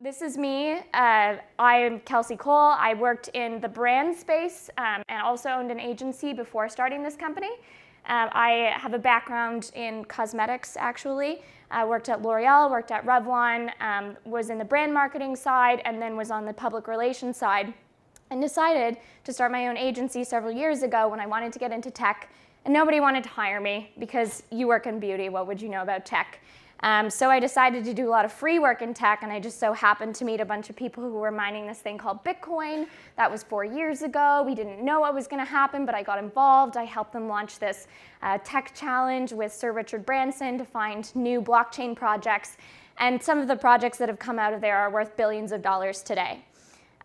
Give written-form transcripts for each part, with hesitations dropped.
This is me. I'm Kelsey Cole. I worked in the brand space and also owned an agency before starting this company. I have a background in cosmetics, actually. I worked at L'Oreal, worked at Revlon, was in the brand marketing side, and then was on the public relations side, and decided to start my own agency several years ago when I wanted to get into tech, and nobody wanted to hire me because you work in beauty, what would you know about tech? So I decided to do a lot of free work in tech, and I just so happened to meet a bunch of people who were mining this thing called Bitcoin. That was 4 years ago. We didn't know what was going to happen, but I got involved. I helped them launch this tech challenge with Sir Richard Branson to find new blockchain projects, and some of the projects that have come out of there are worth billions of dollars today.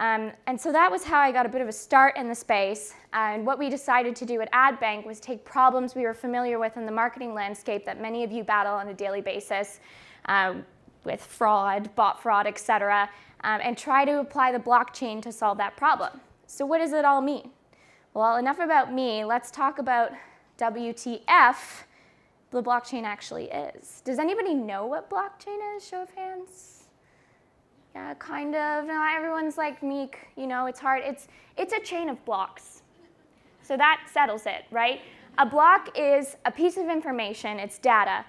And so that was how I got a bit of a start in the space. And what we decided to do at Adbank was take problems we were familiar with in the marketing landscape that many of you battle on a daily basis with fraud, bot fraud, et cetera, and try to apply the blockchain to solve that problem. So what does it all mean? Well, enough about me. Let's talk about WTF the blockchain actually is. Does anybody know what blockchain is? Show of hands. Yeah, kind of. No, everyone's like meek, you know, it's hard. It's a chain of blocks. So that settles it, right? A block is a piece of information, it's data.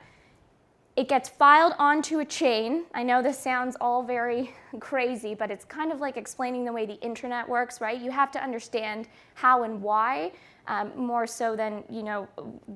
It gets filed onto a chain. I know this sounds all very crazy, but it's kind of like explaining the way the internet works, right? You have to understand how and why, more so than, you know,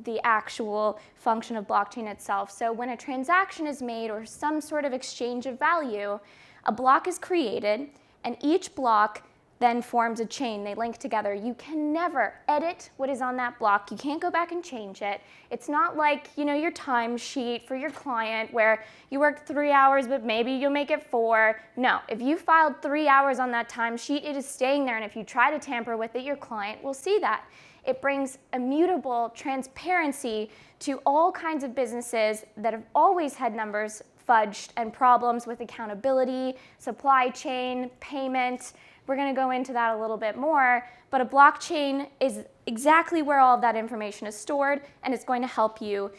the actual function of blockchain itself. So when a transaction is made or some sort of exchange of value, a block is created, and each block then forms a chain. They link together. You can never edit what is on that block. You can't go back and change it. It's not like, you know, your timesheet for your client where you worked 3 hours, but maybe you'll make it 4. No, if you filed 3 hours on that timesheet, it is staying there, and if you try to tamper with it, your client will see that. It brings immutable transparency to all kinds of businesses that have always had numbers fudged and problems with accountability, supply chain, payment. We're going to go into that a little bit more, but a blockchain is exactly where all of that information is stored, and it's going to help you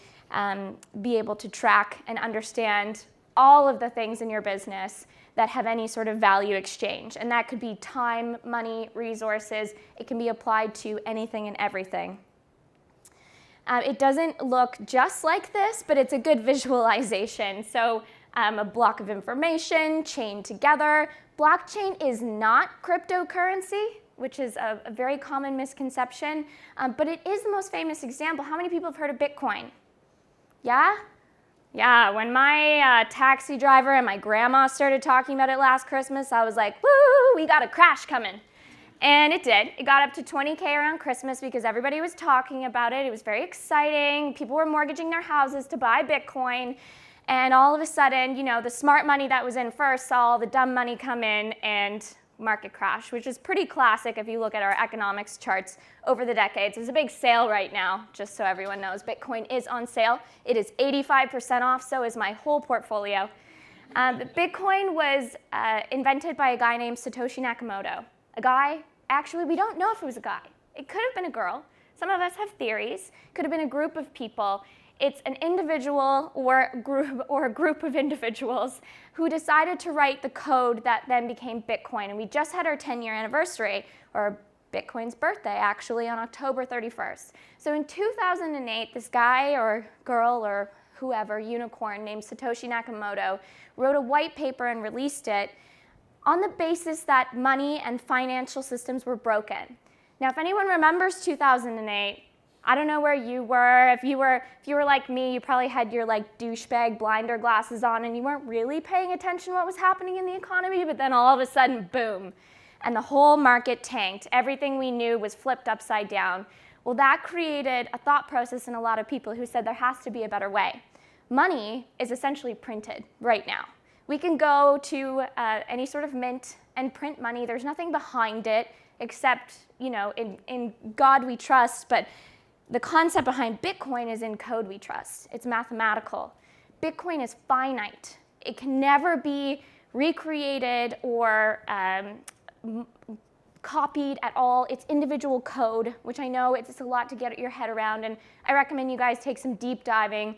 be able to track and understand all of the things in your business that have any sort of value exchange. And that could be time, money, resources. It can be applied to anything and everything. It doesn't look just like this, but it's a good visualization. So a block of information chained together. Blockchain is not cryptocurrency, which is a very common misconception, but it is the most famous example. How many people have heard of Bitcoin? Yeah? Yeah, when my taxi driver and my grandma started talking about it last Christmas, I was like, woo, we got a crash coming. And it did. It got up to 20K around Christmas because everybody was talking about it. It was very exciting. People were mortgaging their houses to buy Bitcoin. And all of a sudden, you know, the smart money that was in first saw all the dumb money come in and market crash, which is pretty classic if you look at our economics charts over the decades. There's a big sale right now, just so everyone knows. Bitcoin is on sale. It is 85% off, so is my whole portfolio. Bitcoin was invented by a guy named Satoshi Nakamoto. A guy, actually, we don't know if it was a guy. It could have been a girl. Some of us have theories. It could have been a group of people. It's an individual or a group of individuals who decided to write the code that then became Bitcoin. And we just had our 10-year anniversary, or Bitcoin's birthday, actually, on October 31st. So in 2008, this guy or girl or whoever, unicorn, named Satoshi Nakamoto, wrote a white paper and released it on the basis that money and financial systems were broken. Now, if anyone remembers 2008, I don't know where you were. If you were like me, you probably had your like douchebag blinder glasses on and you weren't really paying attention to what was happening in the economy, but then all of a sudden, boom, and the whole market tanked. Everything we knew was flipped upside down. Well, that created a thought process in a lot of people who said there has to be a better way. Money is essentially printed right now. We can go to any sort of mint and print money. There's nothing behind it except, you know, in God we trust, but the concept behind Bitcoin is in code we trust. It's mathematical. Bitcoin is finite. It can never be recreated or copied at all. It's individual code, which I know it's a lot to get your head around, and I recommend you guys take some deep diving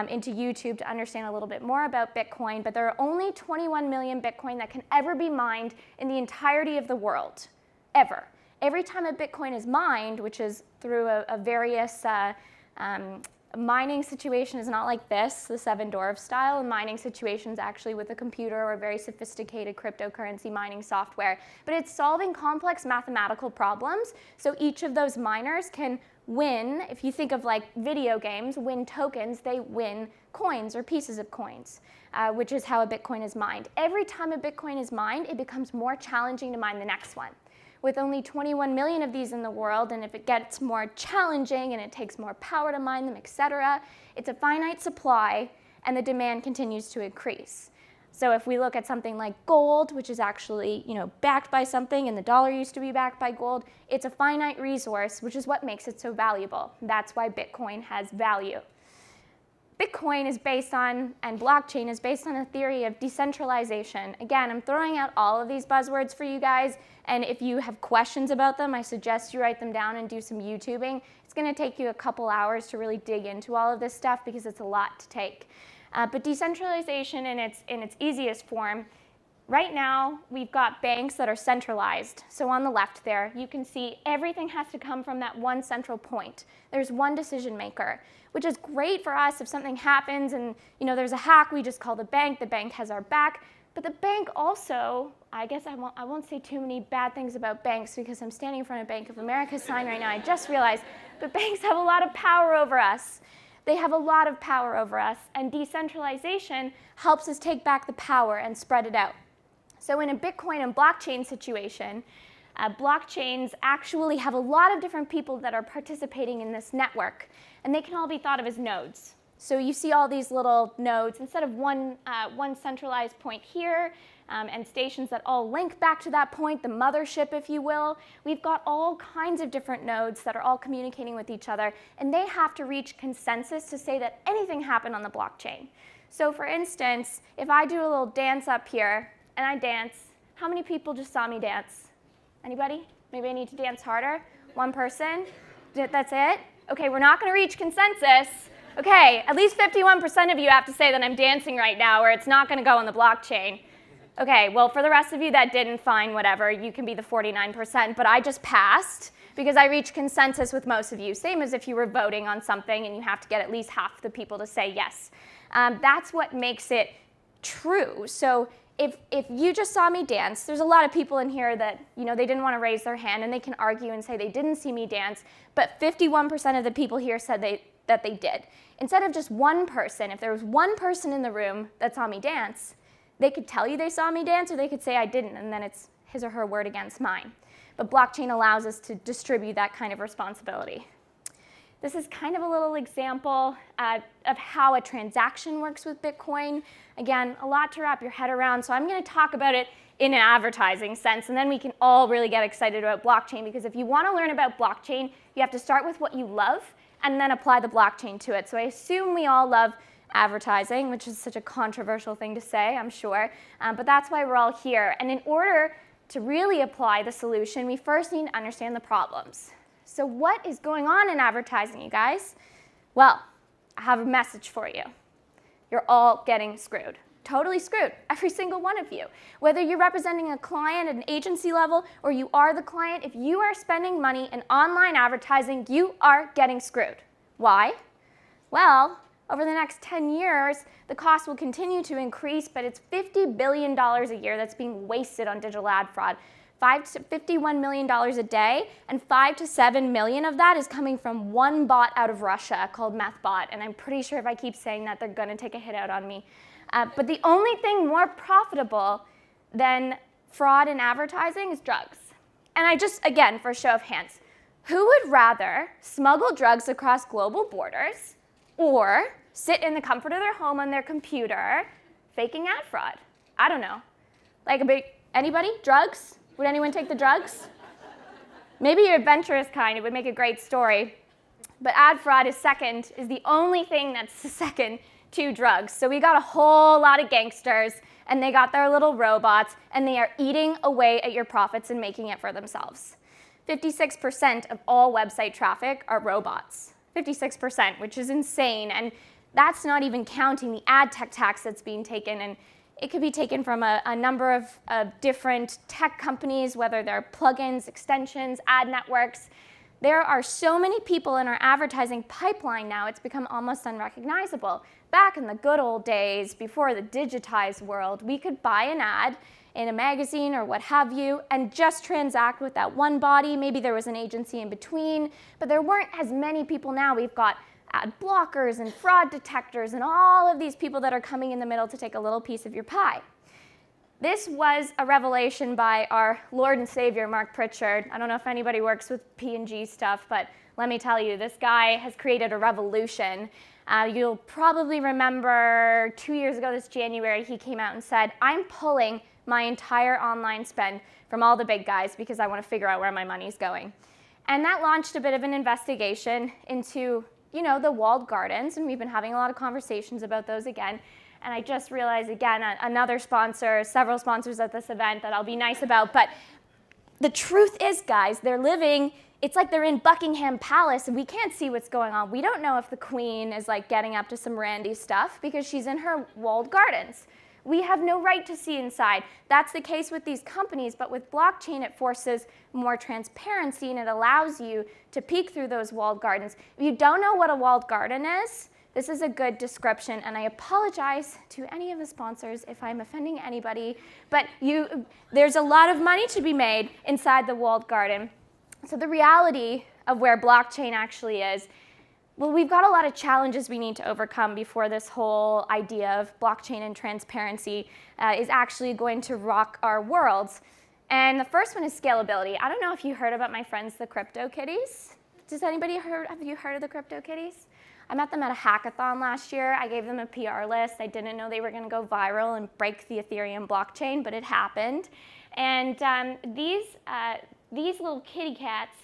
into YouTube to understand a little bit more about Bitcoin, but there are only 21 million Bitcoin that can ever be mined in the entirety of the world, ever. Every time a Bitcoin is mined, which is through a various mining situation is not like this, the Seven Dwarfs style. A mining situation is actually with a computer or very sophisticated cryptocurrency mining software. But it's solving complex mathematical problems. So each of those miners can win, if you think of like video games, win tokens, they win coins or pieces of coins, which is how a Bitcoin is mined. Every time a Bitcoin is mined, it becomes more challenging to mine the next one. With only 21 million of these in the world, and if it gets more challenging and it takes more power to mine them, etc., it's a finite supply and the demand continues to increase. So if we look at something like gold, which is actually, backed by something, and the dollar used to be backed by gold, it's a finite resource, which is what makes it so valuable. That's why Bitcoin has value. Bitcoin is based on, and blockchain is based on a theory of decentralization. Again, I'm throwing out all of these buzzwords for you guys, and if you have questions about them, I suggest you write them down and do some YouTubing. It's going to take you a couple hours to really dig into all of this stuff because it's a lot to take. But decentralization in its easiest form, right now we've got banks that are centralized. So on the left there, you can see everything has to come from that one central point. There's one decision maker, which is great for us if something happens and there's a hack, we just call the bank has our back. But the bank also, I guess I won't say too many bad things about banks because I'm standing in front of Bank of America's sign right now, I just realized, but banks have a lot of power over us. They have a lot of power over us, and decentralization helps us take back the power and spread it out. So in a Bitcoin and blockchain situation, blockchains actually have a lot of different people that are participating in this network, and they can all be thought of as nodes. So you see all these little nodes, instead of one centralized point here, and stations that all link back to that point, the mothership, if you will, we've got all kinds of different nodes that are all communicating with each other, and they have to reach consensus to say that anything happened on the blockchain. So for instance, if I do a little dance up here, and I dance, how many people just saw me dance? Anybody? Maybe I need to dance harder? One person? That's it? Okay, we're not going to reach consensus. Okay, at least 51% of you have to say that I'm dancing right now, or it's not going to go on the blockchain. Okay, well, for the rest of you that didn't, fine, whatever. You can be the 49%, but I just passed because I reached consensus with most of you. Same as if you were voting on something and you have to get at least half the people to say yes. That's what makes it true. So if you just saw me dance, there's a lot of people in here that, they didn't want to raise their hand and they can argue and say they didn't see me dance, but 51% of the people here said that they did. Instead of just one person, if there was one person in the room that saw me dance, they could tell you they saw me dance or they could say I didn't, and then it's his or her word against mine. But blockchain allows us to distribute that kind of responsibility. This is kind of a little example of how a transaction works with Bitcoin. Again, a lot to wrap your head around, so I'm going to talk about it in an advertising sense, and then we can all really get excited about blockchain, because if you want to learn about blockchain, you have to start with what you love and then apply the blockchain to it. So I assume we all love advertising, which is such a controversial thing to say, I'm sure, but that's why we're all here. And in order to really apply the solution, we first need to understand the problems. So what is going on in advertising, you guys? Well, I have a message for you. You're all getting screwed. Totally screwed, every single one of you. Whether you're representing a client at an agency level or you are the client, if you are spending money in online advertising, you are getting screwed. Why? Well, over the next 10 years, the cost will continue to increase, but it's $50 billion a year that's being wasted on digital ad fraud. $51 million a day, and 5 to 7 million of that is coming from one bot out of Russia called MethBot, and I'm pretty sure if I keep saying that, they're going to take a hit out on me. But the only thing more profitable than fraud in advertising is drugs. And again, for a show of hands, who would rather smuggle drugs across global borders or sit in the comfort of their home on their computer faking ad fraud? I don't know. Anybody? Drugs? Would anyone take the drugs? Maybe you're adventurous kind. It would make a great story. But ad fraud is the only thing that's second to drugs. So we got a whole lot of gangsters, and they got their little robots, and they are eating away at your profits and making it for themselves. 56% of all website traffic are robots. 56%, which is insane. And that's not even counting the ad tech tax that's being taken. And it could be taken from a number of different tech companies, whether they're plugins, extensions, ad networks. There are so many people in our advertising pipeline now, it's become almost unrecognizable. Back in the good old days, before the digitized world, we could buy an ad in a magazine or what have you and just transact with that one body. Maybe there was an agency in between, but there weren't as many people now. We've got ad blockers and fraud detectors and all of these people that are coming in the middle to take a little piece of your pie. This was a revelation by our Lord and Savior, Mark Pritchard. I don't know if anybody works with P&G stuff, but let me tell you, this guy has created a revolution. You'll probably remember 2 years ago this January, he came out and said, I'm pulling my entire online spend from all the big guys because I want to figure out where my money's going. And that launched a bit of an investigation into, the walled gardens, and we've been having a lot of conversations about those again. And I just realized, again, another sponsor, several sponsors at this event that I'll be nice about. But the truth is, guys, they're living, it's like they're in Buckingham Palace and we can't see what's going on. We don't know if the Queen is like getting up to some randy stuff because she's in her walled gardens. We have no right to see inside. That's the case with these companies, but with blockchain, it forces more transparency and it allows you to peek through those walled gardens. If you don't know what a walled garden is, this is a good description, and I apologize to any of the sponsors if I'm offending anybody, but there's a lot of money to be made inside the walled garden. So the reality of where blockchain actually is, well, we've got a lot of challenges we need to overcome before this whole idea of blockchain and transparency is actually going to rock our worlds. And the first one is scalability. I don't know if you heard about my friends, the CryptoKitties. Have you heard of the CryptoKitties? I met them at a hackathon last year. I gave them a PR list. I didn't know they were going to go viral and break the Ethereum blockchain, but it happened. And these little kitty cats,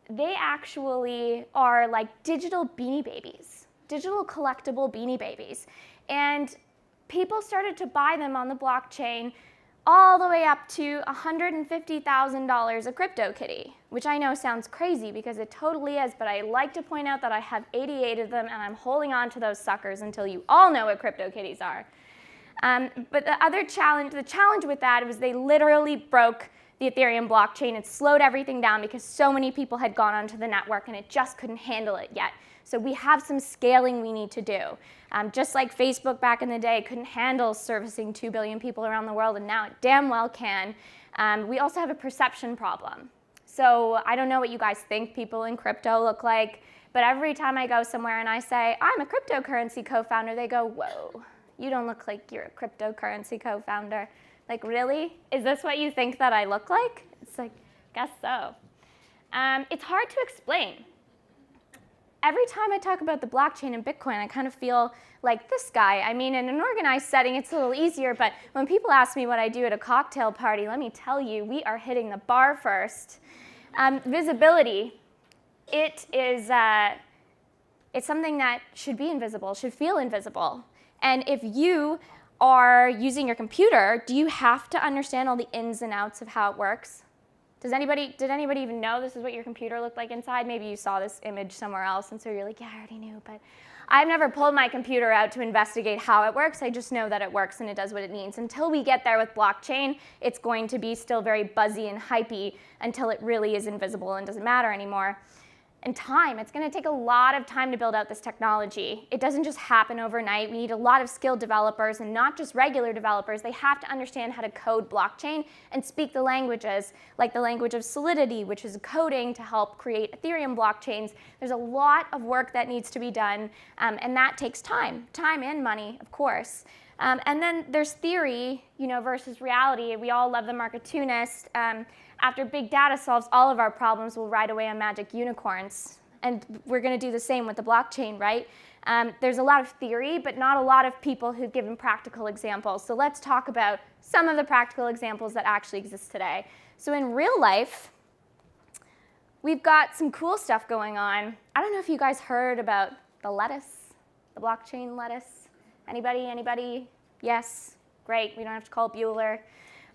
they actually are like digital beanie babies, digital collectible beanie babies. And people started to buy them on the blockchain all the way up to $150,000 a CryptoKitty, which I know sounds crazy because it totally is, but I like to point out that I have 88 of them and I'm holding on to those suckers until you all know what CryptoKitties are. But the challenge with that was they literally broke the Ethereum blockchain. It slowed everything down because so many people had gone onto the network and it just couldn't handle it yet. So we have some scaling we need to do. Just like Facebook back in the day couldn't handle servicing 2 billion people around the world, and now it damn well can. We also have a perception problem. So I don't know what you guys think people in crypto look like, but every time I go somewhere and I say, I'm a cryptocurrency co-founder, they go, whoa, you don't look like you're a cryptocurrency co-founder. Like, really? Is this what you think that I look like? It's like, guess so. It's hard to explain. Every time I talk about the blockchain and Bitcoin, I kind of feel like this guy. I mean, in an organized setting, it's a little easier, but when people ask me what I do at a cocktail party, let me tell you, we are hitting the bar first. Visibility, it's something that should be invisible, should feel invisible. And if you are using your computer, do you have to understand all the ins and outs of how it works? Did anybody even know this is what your computer looked like inside? Maybe you saw this image somewhere else, and so you're like, yeah, I already knew. But I've never pulled my computer out to investigate how it works. I just know that it works and it does what it needs. Until we get there with blockchain, it's going to be still very buzzy and hypey until it really is invisible and doesn't matter anymore. And time, it's going to take a lot of time to build out this technology. It doesn't just happen overnight. We need a lot of skilled developers, and not just regular developers. They have to understand how to code blockchain and speak the languages, like the language of Solidity, which is coding to help create Ethereum blockchains. There's a lot of work that needs to be done, and that takes time and money, of course. And then there's theory, versus reality. We all love the marketunist. After big data solves all of our problems, we'll ride away on magic unicorns. And we're going to do the same with the blockchain, right? There's a lot of theory, but not a lot of people who've given practical examples. So let's talk about some of the practical examples that actually exist today. So in real life, we've got some cool stuff going on. I don't know if you guys heard about the lettuce. The blockchain lettuce? Anybody? Yes? Great, we don't have to call Bueller.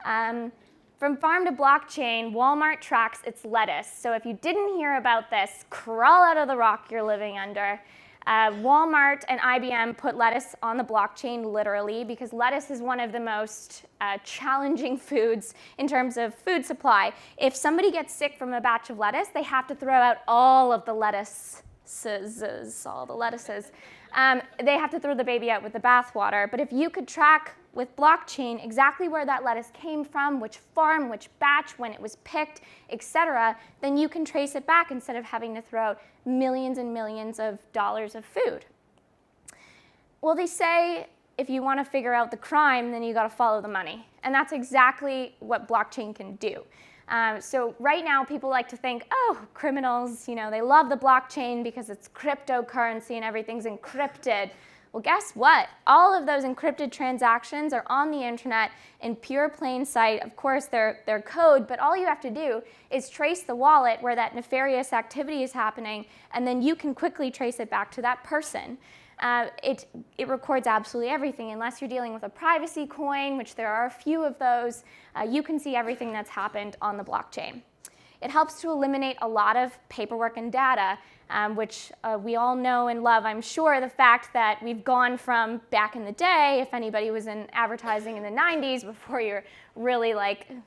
From farm to blockchain, Walmart tracks its lettuce. So if you didn't hear about this, crawl out of the rock you're living under. Walmart and IBM put lettuce on the blockchain literally because lettuce is one of the most challenging foods in terms of food supply. If somebody gets sick from a batch of lettuce, they have to throw out all of the lettuces. They have to throw the baby out with the bathwater. But if you could track with blockchain exactly where that lettuce came from, which farm, which batch, when it was picked, etc., then you can trace it back instead of having to throw out millions and millions of dollars of food. Well, they say if you want to figure out the crime, then you got to follow the money. And that's exactly what blockchain can do. So right now, people like to think, oh, criminals, they love the blockchain because it's cryptocurrency and everything's encrypted. Well, guess what? All of those encrypted transactions are on the internet in pure plain sight. Of course, they're code, but all you have to do is trace the wallet where that nefarious activity is happening, and then you can quickly trace it back to that person. It records absolutely everything. Unless you're dealing with a privacy coin, which there are a few of those, you can see everything that's happened on the blockchain. It helps to eliminate a lot of paperwork and data, which we all know and love. I'm sure the fact that we've gone from back in the day, if anybody was in advertising in the 90s before you're really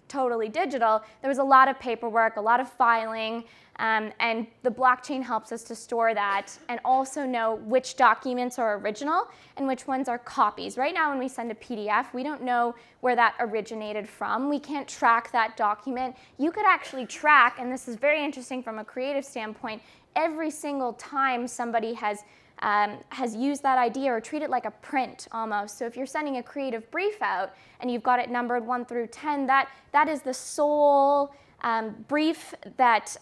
totally digital, there was a lot of paperwork, a lot of filing, and the blockchain helps us to store that and also know which documents are original and which ones are copies. Right now when we send a PDF, we don't know where that originated from. We can't track that document. You could actually track, and this is very interesting from a creative standpoint, every single time somebody has used that idea or treat it like a print almost. So if you're sending a creative brief out and you've got it numbered 1 through 10, that is the sole brief that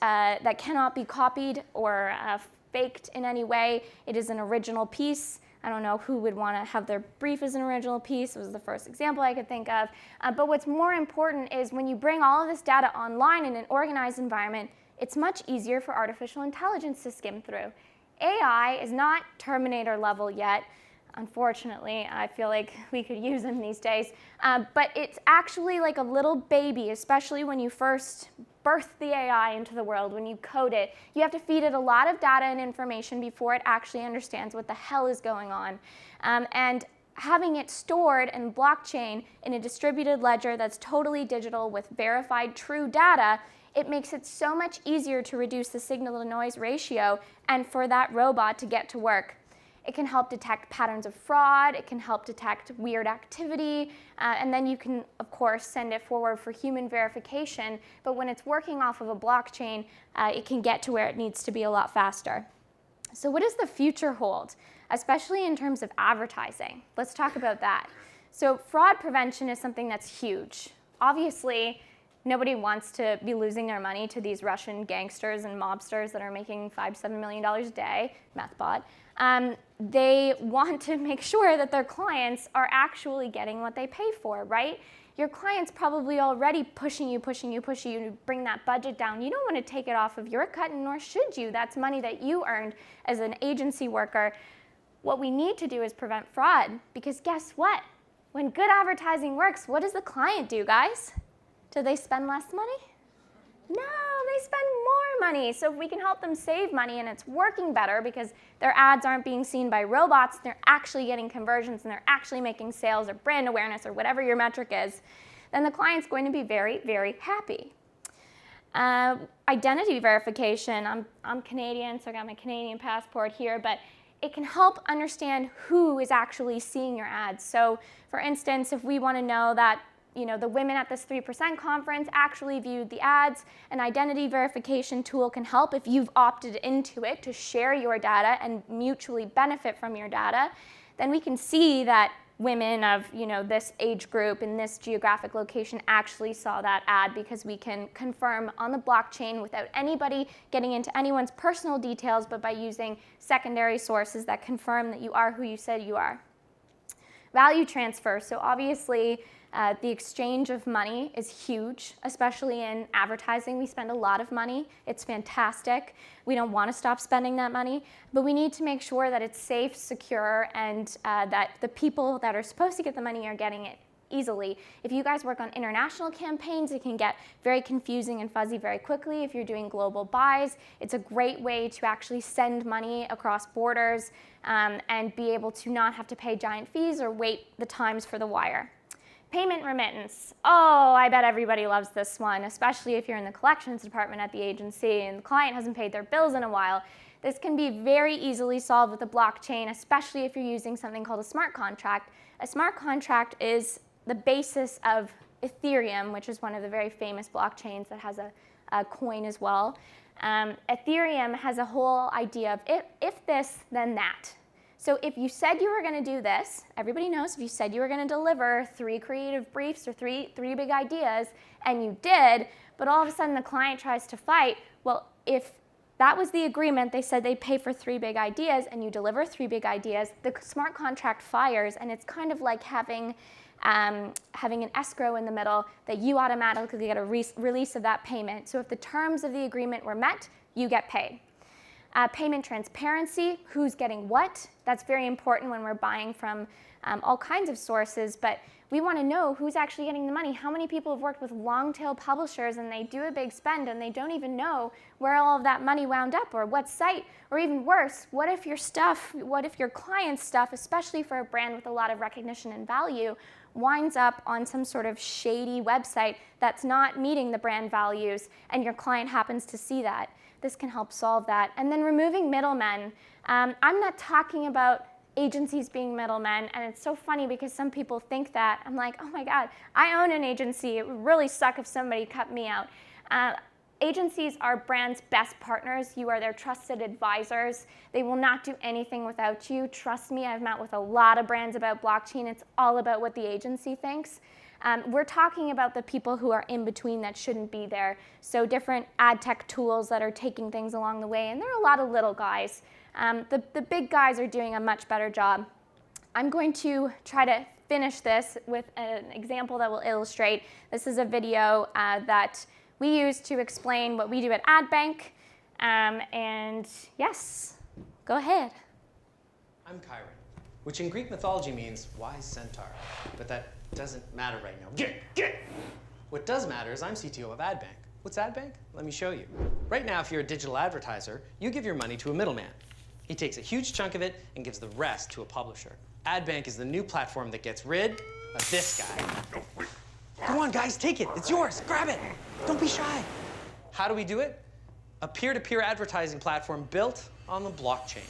cannot be copied or faked in any way. It is an original piece. I don't know who would want to have their brief as an original piece. It was the first example I could think of. But what's more important is when you bring all of this data online in an organized environment, it's much easier for artificial intelligence to skim through. AI is not Terminator level yet. Unfortunately, I feel like we could use them these days. But it's actually like a little baby, especially when you first birth the AI into the world, when you code it. You have to feed it a lot of data and information before it actually understands what the hell is going on. And having it stored in blockchain in a distributed ledger that's totally digital with verified true data, it makes it so much easier to reduce the signal-to-noise ratio and for that robot to get to work. It can help detect patterns of fraud, it can help detect weird activity, and then you can, of course, send it forward for human verification, but when it's working off of a blockchain, it can get to where it needs to be a lot faster. So what does the future hold, especially in terms of advertising? Let's talk about that. So fraud prevention is something that's huge. Obviously, nobody wants to be losing their money to these Russian gangsters and mobsters that are making $5 to $7 million a day, MathBot. They want to make sure that their clients are actually getting what they pay for, right? Your client's probably already pushing you to bring that budget down. You don't want to take it off of your cut, and nor should you. That's money that you earned as an agency worker. What we need to do is prevent fraud, because guess what? When good advertising works, what does the client do, guys? Do they spend less money? No, they spend more money. So if we can help them save money and it's working better because their ads aren't being seen by robots, they're actually getting conversions and they're actually making sales or brand awareness or whatever your metric is, then the client's going to be very, very happy. Identity verification. I'm Canadian, so I got my Canadian passport here, but it can help understand who is actually seeing your ads. So for instance, if we want to know that the women at this 3% conference actually viewed the ads, an identity verification tool can help if you've opted into it to share your data and mutually benefit from your data. Then we can see that women of this age group in this geographic location actually saw that ad, because we can confirm on the blockchain without anybody getting into anyone's personal details, but by using secondary sources that confirm that you are who you said you are. Value transfer. So obviously, The exchange of money is huge, especially in advertising. We spend a lot of money. It's fantastic. We don't want to stop spending that money, but we need to make sure that it's safe, secure, and that the people that are supposed to get the money are getting it easily. If you guys work on international campaigns, it can get very confusing and fuzzy very quickly. If you're doing global buys, it's a great way to actually send money across borders and be able to not have to pay giant fees or wait the times for the wire. Payment remittance. Oh, I bet everybody loves this one, especially if you're in the collections department at the agency and the client hasn't paid their bills in a while. This can be very easily solved with a blockchain, especially if you're using something called a smart contract. A smart contract is the basis of Ethereum, which is one of the very famous blockchains that has a coin as well. Ethereum has a whole idea of if this, then that. So if you said you were going to do this, everybody knows if you said you were going to deliver 3 creative briefs or three big ideas, and you did, but all of a sudden the client tries to fight, well, if that was the agreement, they said they'd pay for 3 big ideas, and you deliver 3 big ideas, the smart contract fires, and it's kind of like having an escrow in the middle that you automatically get a release of that payment. So if the terms of the agreement were met, you get paid. Payment transparency, who's getting what. That's very important when we're buying from all kinds of sources, but we want to know who's actually getting the money. How many people have worked with long-tail publishers and they do a big spend and they don't even know where all of that money wound up or what site, or even worse, what if your client's stuff, especially for a brand with a lot of recognition and value, winds up on some sort of shady website that's not meeting the brand values and your client happens to see that. This can help solve that. And then removing middlemen. I'm not talking about agencies being middlemen, and it's so funny because some people think that. I'm like, oh my God, I own an agency. It would really suck if somebody cut me out. Agencies are brands' best partners. You are their trusted advisors. They will not do anything without you. Trust me, I've met with a lot of brands about blockchain. It's all about what the agency thinks. We're talking about the people who are in between that shouldn't be there. So different ad tech tools that are taking things along the way, and there are a lot of little guys. The big guys are doing a much better job. I'm going to try to finish this with an example that will illustrate. This is a video that we use to explain what we do at Adbank. And yes, go ahead. I'm Chiron, which in Greek mythology means wise centaur, but that doesn't matter right now. Get! What does matter is I'm CTO of Adbank. What's Adbank? Let me show you. Right now, if you're a digital advertiser, you give your money to a middleman. He takes a huge chunk of it and gives the rest to a publisher. Adbank is the new platform that gets rid of this guy. Come on, guys, take it. It's yours. Grab it. Don't be shy. How do we do it? A peer-to-peer advertising platform built on the blockchain.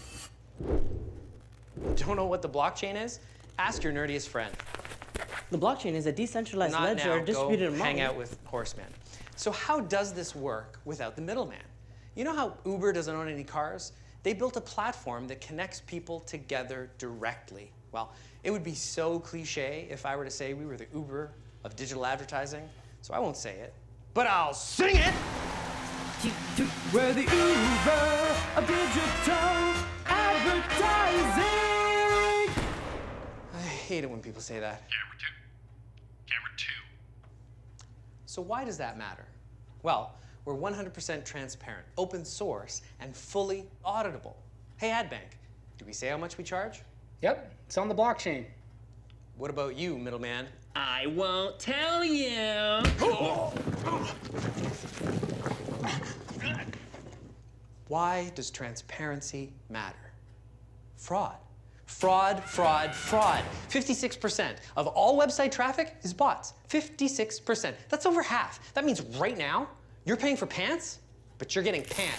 Don't know what the blockchain is? Ask your nerdiest friend. The blockchain is a decentralized Not ledger now. distributed Go among. hang out with Horseman. So how does this work without the middleman? You know how Uber doesn't own any cars? They built a platform that connects people together directly. Well, it would be so cliche if I were to say we were the Uber of digital advertising, so I won't say it, but I'll sing it! We're the Uber of digital advertising. I hate it when people say that. Camera 2. Camera 2. So why does that matter? Well, we're 100% transparent, open source, and fully auditable. Hey, Adbank, do we say how much we charge? Yep, it's on the blockchain. What about you, middleman? I won't tell you. Why does transparency matter? Fraud. Fraud, fraud, fraud. 56% of all website traffic is bots. 56%. That's over half. That means right now, you're paying for pants, but you're getting pant.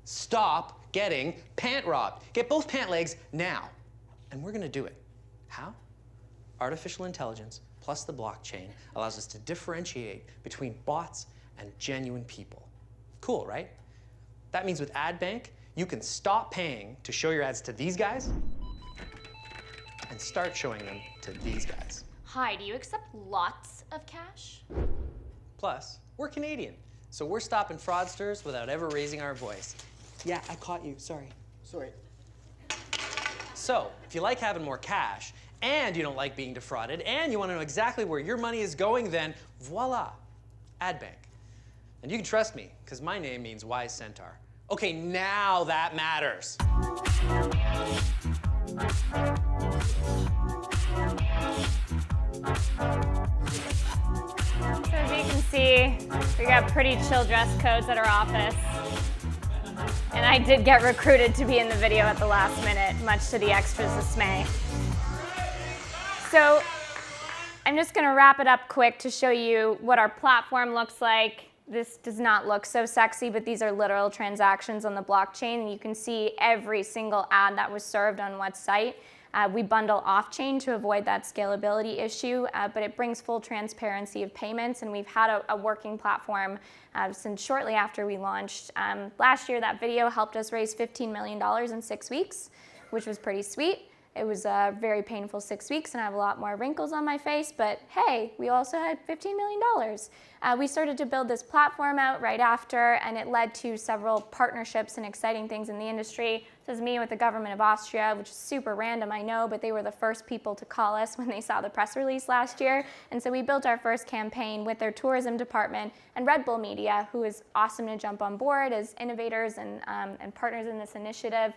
Stop getting pant robbed. Get both pant legs now. And we're gonna do it. How? Artificial intelligence plus the blockchain allows us to differentiate between bots and genuine people. Cool, right? That means with Adbank, you can stop paying to show your ads to these guys and start showing them to these guys. Hi, do you accept lots of cash? Plus, we're Canadian, so we're stopping fraudsters without ever raising our voice. Yeah, I caught you. Sorry. So, if you like having more cash and you don't like being defrauded, and you want to know exactly where your money is going, then voila, Adbank. And you can trust me, because my name means wise centaur. Okay, now that matters. So as you can see, we got pretty chill dress codes at our office. And I did get recruited to be in the video at the last minute, much to the extras' dismay. So I'm just going to wrap it up quick to show you what our platform looks like. This does not look so sexy, but these are literal transactions on the blockchain, and you can see every single ad that was served on what site. We bundle off-chain to avoid that scalability issue, but it brings full transparency of payments, and we've had a working platform since shortly after we launched. Last year, that video helped us raise $15 million in 6 weeks, which was pretty sweet. It was a very painful 6 weeks, and I have a lot more wrinkles on my face, but hey, we also had $15 million. We started to build this platform out right after, and it led to several partnerships and exciting things in the industry. This is me with the government of Austria, which is super random, I know, but they were the first people to call us when they saw the press release last year. And so we built our first campaign with their tourism department and Red Bull Media, who is awesome to jump on board as innovators and partners in this initiative.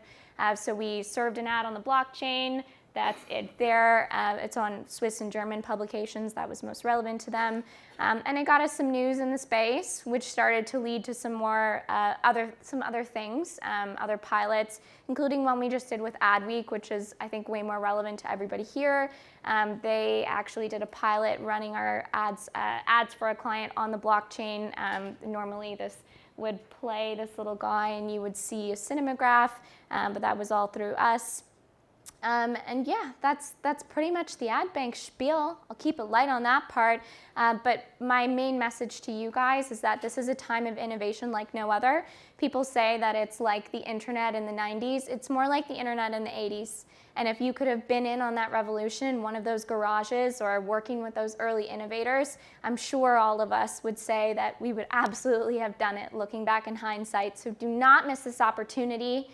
So we served an ad on the blockchain. That's it there. It's on Swiss and German publications. That was most relevant to them. And it got us some news in the space, which started to lead to some more other things, other pilots, including one we just did with Adweek, which is, I think, way more relevant to everybody here. They actually did a pilot running our ads for a client on the blockchain. Normally this would play this little guy and you would see a cinematograph, but that was all through us. And yeah, that's pretty much the Adbank spiel. I'll keep it light on that part, but my main message to you guys is that this is a time of innovation like no other. People say that it's like the internet in the 90s. It's more like the internet in the 80s. And if you could have been in on that revolution in one of those garages or working with those early innovators, I'm sure all of us would say that we would absolutely have done it looking back in hindsight. So do not miss this opportunity.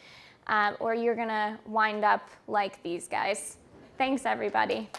Or you're gonna wind up like these guys. Thanks, everybody.